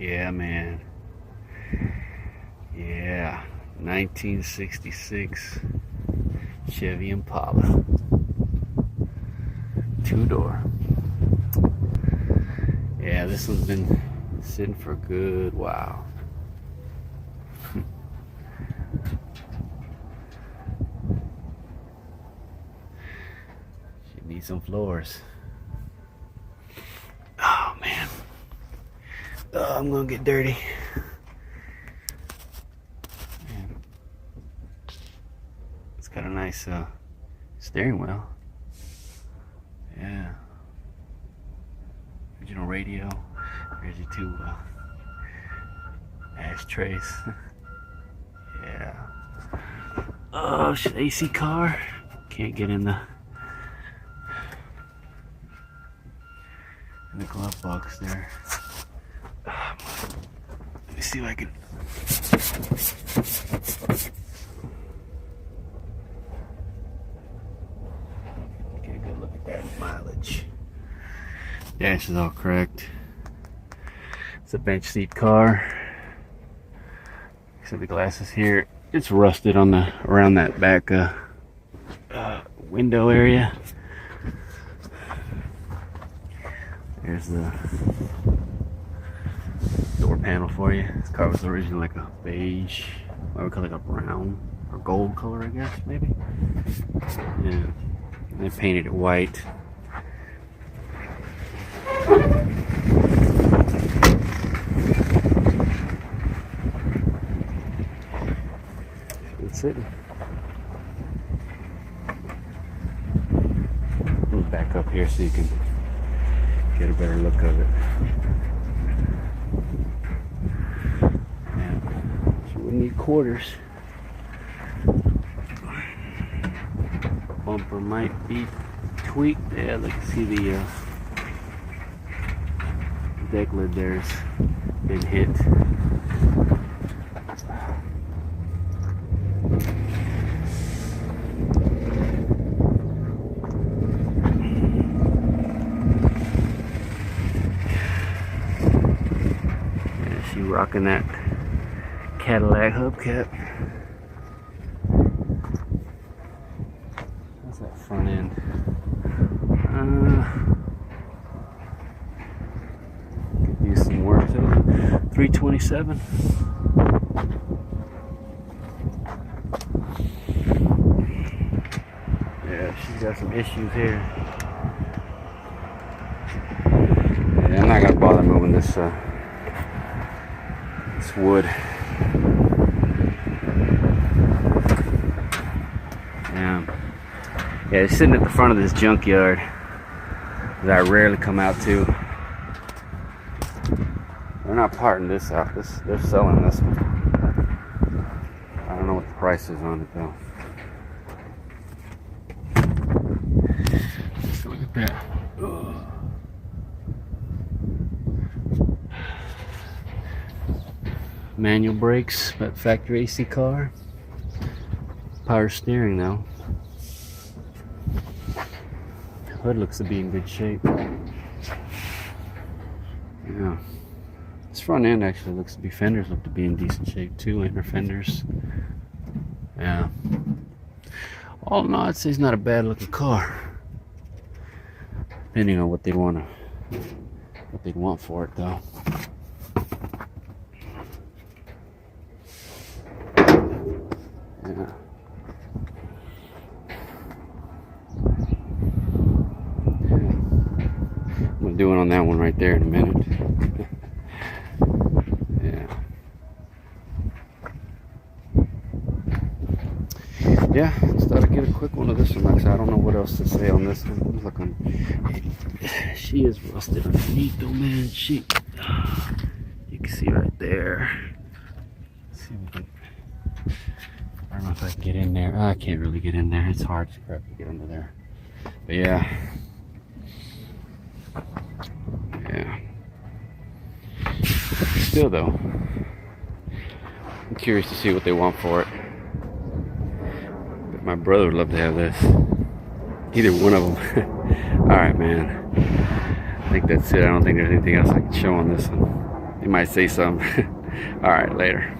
Yeah, man. Yeah, 1966 Chevy Impala, two-door. Yeah, this one's been sitting for a good while. She needs some floors. Oh man, oh, I'm gonna get dirty. Man. It's got a nice steering wheel. Yeah. Original radio. There's your two ashtrays. Yeah. Oh, AC car. Can't get in the glove box there. Let me see if I can. Get a good look at that mileage. Dash is all correct. It's a bench seat car. Except the glasses here. It's rusted on the around that back window area. There's the door panel for you. This car was originally like a beige, I would call it like a brown or gold color, I guess, maybe. Yeah. They painted it white. It's sitting. Move back up here so you can get a better look of it. Yeah. So we need quarters. Bumper might be tweaked. Yeah, look, see the deck lid there's been hit. Rocking that Cadillac hubcap. How's that front end? Could use some work too. 327. Yeah, she's got some issues here. Yeah, I'm not gonna bother moving this wood. Yeah, it's sitting at the front of this junkyard that I rarely come out to. They're not parting this out. They're selling this one. I don't know what the price is on it though. Just look at that. Ugh. Manual brakes, but factory AC car. Power steering though. Hood looks to be in good shape. Yeah. This front end actually looks to be, fenders look to be in decent shape too, inner fenders. Yeah. All in all, I'd say it's not a bad looking car. Depending on what they'd want for it though. Yeah. I'm gonna do it on that one right there in a minute. Yeah, just thought I'd get a quick one of this one. Like I said, I don't know what else to say on this one. Look, she is rusted underneath though, man. You can see right there. Let's see if we can. I don't know if I can get in there. I can't really get in there. It's hard to get under there. But yeah. Yeah. Still though, I'm curious to see what they want for it. But my brother would love to have this. Either one of them. Alright, man. I think that's it. I don't think there's anything else I can show on this one. They might say something. All right, later.